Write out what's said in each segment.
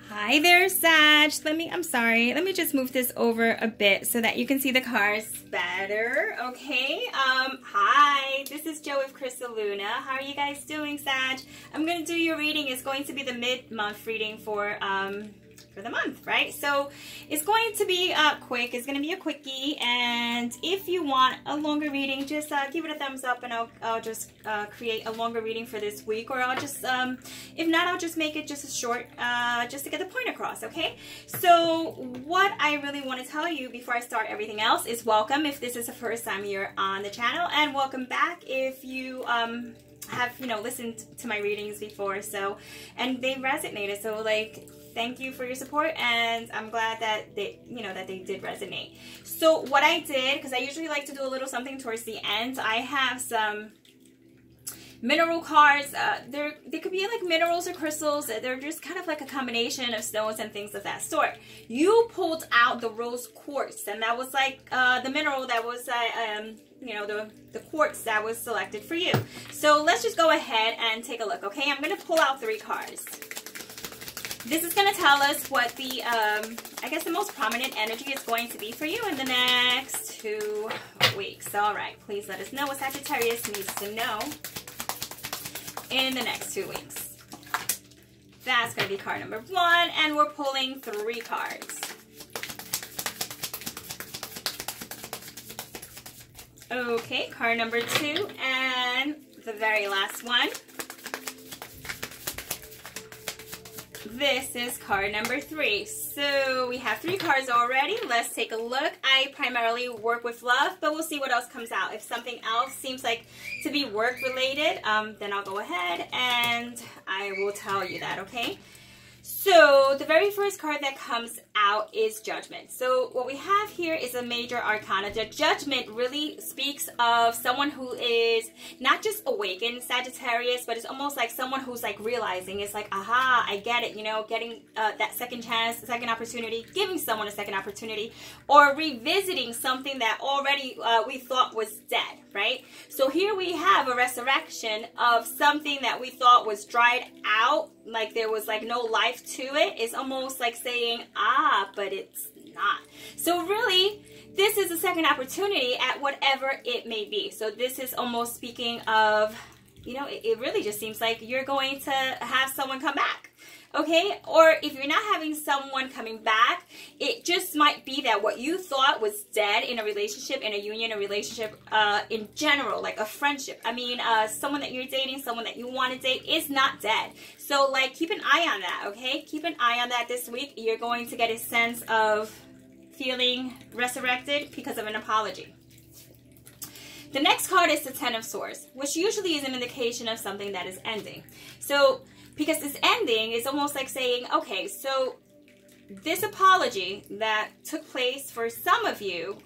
Hi there, Sag. I'm sorry. Let me just move this over a bit so that you can see the cards better. Okay. Hi. This is Jo with Crystal Luna. How are you guys doing, Sag? I'm going to do your reading. It's going to be the mid-month reading for the month, right? So it's going to be quick. It's going to be a quickie, and if you want a longer reading, just give it a thumbs up, and I'll just create a longer reading for this week, or I'll just if not, I'll just make it just a short, just to get the point across. Okay, so what I really want to tell you before I start everything else is welcome if this is the first time you're on the channel, and welcome back if you have listened to my readings before, so and they resonated, so like thank you for your support, and I'm glad that they did resonate. So what I did, because I usually like to do a little something towards the end, I have some mineral cards. They could be like minerals or crystals. They're just kind of like a combination of stones and things of that sort. You pulled out the rose quartz, and that was like the mineral that was the quartz that was selected for you. So let's just go ahead and take a look. Okay, I'm going to pull out 3 cards. This is going to tell us what the, I guess the most prominent energy is going to be for you in the next 2 weeks. All right, please let us know what Sagittarius needs to know in the next 2 weeks. That's going to be card number 1, and we're pulling 3 cards. Okay, card number 2, and the very last one. This is card number 3. So we have 3 cards already. Let's take a look. I primarily work with love, but we'll see what else comes out. If something else seems like to be work related, then I'll go ahead and I will tell you that, okay? So the very first card that comes out is Judgment. So what we have here is a major arcana. The Judgment really speaks of someone who is not just awakened, Sagittarius, but it's almost like someone who's like realizing, it's like, aha, I get it, getting that second chance, second opportunity, giving someone a second opportunity, or revisiting something that already we thought was dead, right? So here we have a resurrection of something that we thought was dried out, like there was like no life to it. It's almost like saying, but it's not. So really, this is a second opportunity at whatever it may be. So this is almost speaking of, it really just seems like you're going to have someone come back. Okay, or if you're not having someone coming back, it just might be that what you thought was dead in a relationship, in a union, a relationship in general, like a friendship. I mean, someone that you're dating, someone that you want to date is not dead. So, like, keep an eye on that, okay? Keep an eye on that this week. You're going to get a sense of feeling resurrected because of an apology. The next card is the Ten of Swords, which usually is an indication of something that is ending. So, because this ending is almost like saying, okay, so this apology that took place for some of you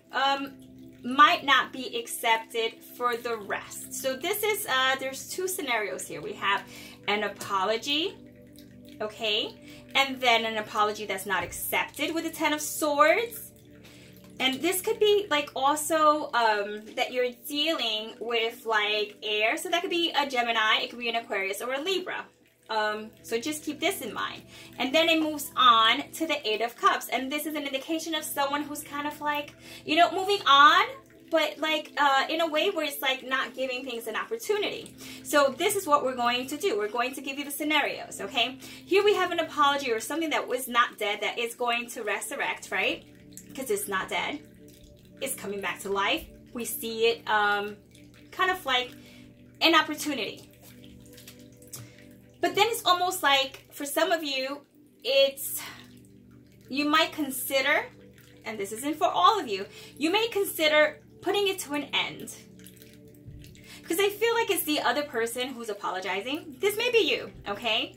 might not be accepted for the rest. So this is, there's 2 scenarios here. We have an apology, okay, and then an apology that's not accepted with the Ten of Swords. And this could be like also that you're dealing with like air. So that could be a Gemini, it could be an Aquarius or a Libra. So just keep this in mind. And then it moves on to the 8 of Cups. And this is an indication of someone who's kind of like, moving on, but like in a way where it's like not giving things an opportunity. So this is what we're going to do. We're going to give you the scenarios, okay? Here we have an apology or something that was not dead that is going to resurrect, right? Because it's not dead. It's coming back to life. We see it kind of like an opportunity. But then it's almost like, for some of you, you might consider, and this isn't for all of you, you may consider putting it to an end. Because I feel like it's the other person who's apologizing. This may be you, okay?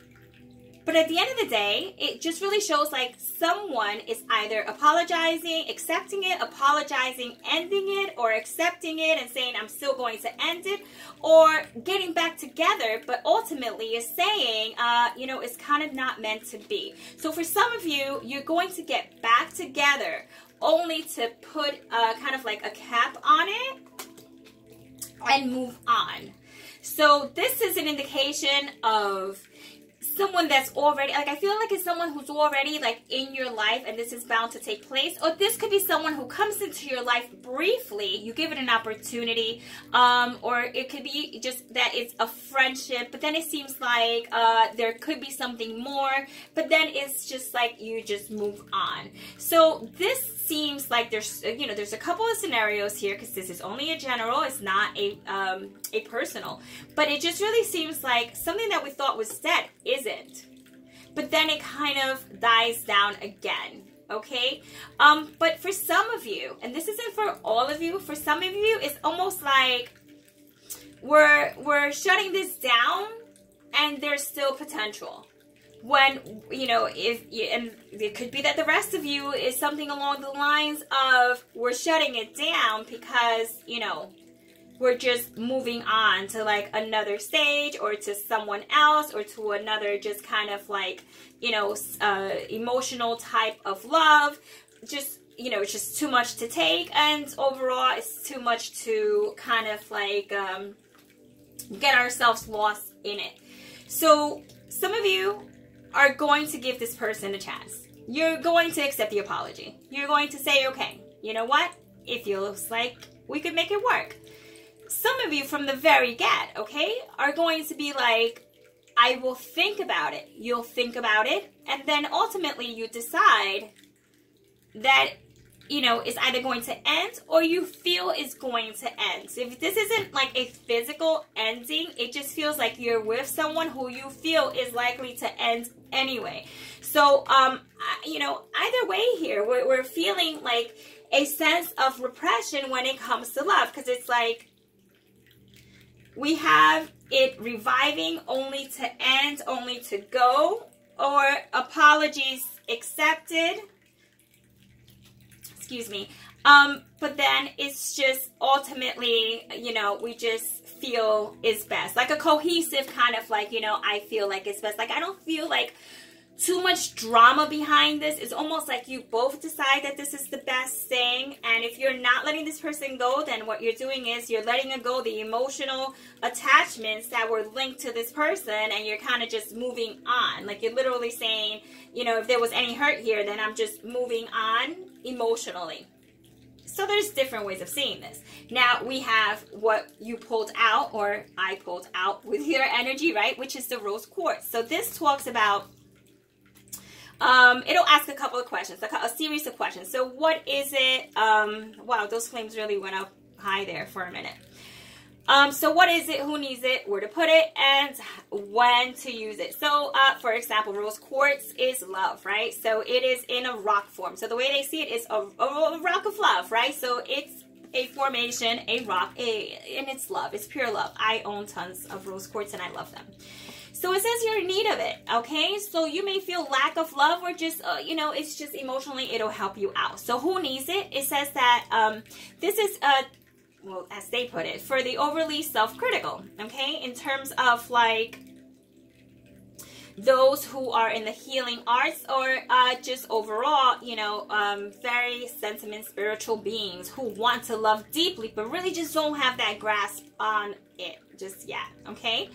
But at the end of the day, it just really shows like someone is either apologizing, accepting it, apologizing, ending it, or accepting it and saying, I'm still going to end it, or getting back together, but ultimately is saying, it's kind of not meant to be. So for some of you, you're going to get back together only to put kind of like a cap on it and move on. So this is an indication of someone that's already, like, I feel like it's someone who's already, like, in your life, and this is bound to take place. Or this could be someone who comes into your life briefly, you give it an opportunity, or it could be just that it's a friendship, but then it seems like there could be something more, but then it's just like you just move on. So this seems like there's, you know, there's a couple of scenarios here, because this is only a general, it's not a personal, but it just really seems like something that we thought was dead isn't, but then it kind of dies down again. Okay, but for some of you, and this isn't for all of you, for some of you it's almost like we're shutting this down and there's still potential. When, you know, and it could be that the rest of you is something along the lines of we're shutting it down because, you know, we're just moving on to like another stage, or to someone else, or to another just kind of like, you know, emotional type of love. Just, you know, it's just too much to take, and overall it's too much to kind of like get ourselves lost in it. So some of you are going to give this person a chance. You're going to accept the apology. You're going to say, okay, you know what? It feels like we could make it work. Some of you from the very get, okay, are going to be like, I will think about it. You'll think about it, and then ultimately you decide that, you know, it's either going to end or you feel it's going to end. So if this isn't like a physical ending, it just feels like you're with someone who you feel is likely to end anyway. So, you know, either way here, we're feeling like a sense of repression when it comes to love, because it's like we have it reviving only to end, only to go, or apologies accepted. Excuse me. But then it's just ultimately, you know, we just feel is best. Like a cohesive kind of like, you know, I feel like it's best. Like I don't feel like too much drama behind this. It's almost like you both decide that this is the best thing. And if you're not letting this person go, then what you're doing is you're letting go the emotional attachments that were linked to this person, and you're kind of just moving on. Like you're literally saying, you know, if there was any hurt here, then I'm just moving on emotionally. So there's different ways of seeing this. Now we have what you pulled out, or I pulled out with your energy, right? Which is the rose quartz. So this talks about, it'll ask a couple of questions, a series of questions. So what is it? Wow, those flames really went up high there for a minute. So what is it, who needs it, where to put it, and when to use it. So, for example, rose quartz is love, right? So it is in a rock form. So the way they see it is a rock of love, right? So it's a formation, a rock, and it's love. It's pure love. I own tons of rose quartz and I love them. So it says you're in need of it, okay? So you may feel lack of love, or just, you know, it's just emotionally, it'll help you out. So who needs it? It says that this is well, as they put it, for the overly self-critical, okay? In terms of like those who are in the healing arts, or just overall, you know, very sentiment spiritual beings who want to love deeply, but really just don't have that grasp on it just yet, okay?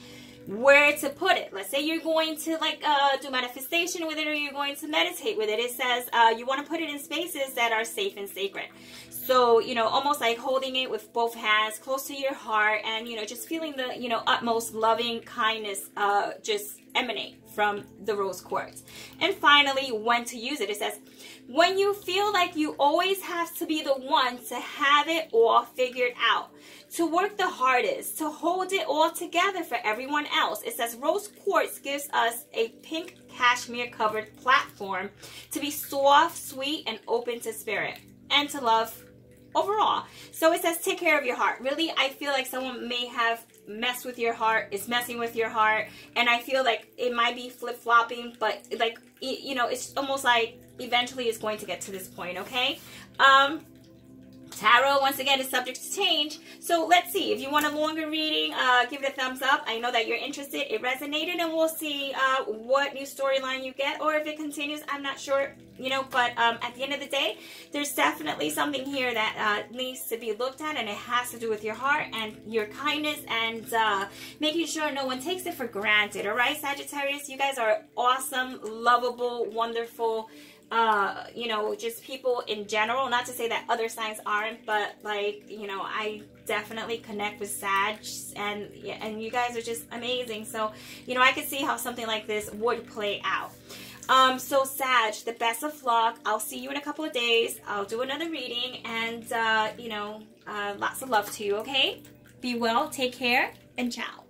Where to put it. Let's say you're going to like do manifestation with it, or you're going to meditate with it. It says you want to put it in spaces that are safe and sacred. So, you know, almost like holding it with both hands close to your heart, and, you know, just feeling the, you know, utmost loving kindness just emanate from the rose quartz. And finally, when to use it. It says, when you feel like you always have to be the one to have it all figured out, to work the hardest, to hold it all together for everyone else. It says rose quartz gives us a pink cashmere covered platform to be soft, sweet, and open to spirit, and to love overall. So it says take care of your heart. Really, I feel like someone may have messed with your heart, is messing with your heart, and I feel like it might be flip-flopping, but like, you know, it's almost like eventually it's going to get to this point, okay? Tarot, once again, is subject to change. So let's see. If you want a longer reading, give it a thumbs up. I know that you're interested. It resonated, and we'll see what new storyline you get, or if it continues. I'm not sure, you know, but at the end of the day, there's definitely something here that needs to be looked at, and it has to do with your heart and your kindness and making sure no one takes it for granted. All right, Sagittarius, you guys are awesome, lovable, wonderful, you know, just people in general. Not to say that other signs aren't, but like, you know, I definitely connect with Sag, and yeah, and you guys are just amazing. So, you know, I could see how something like this would play out. So Sag, the best of luck. I'll see you in a couple of days. I'll do another reading, and you know, lots of love to you. Okay, be well, take care, and ciao.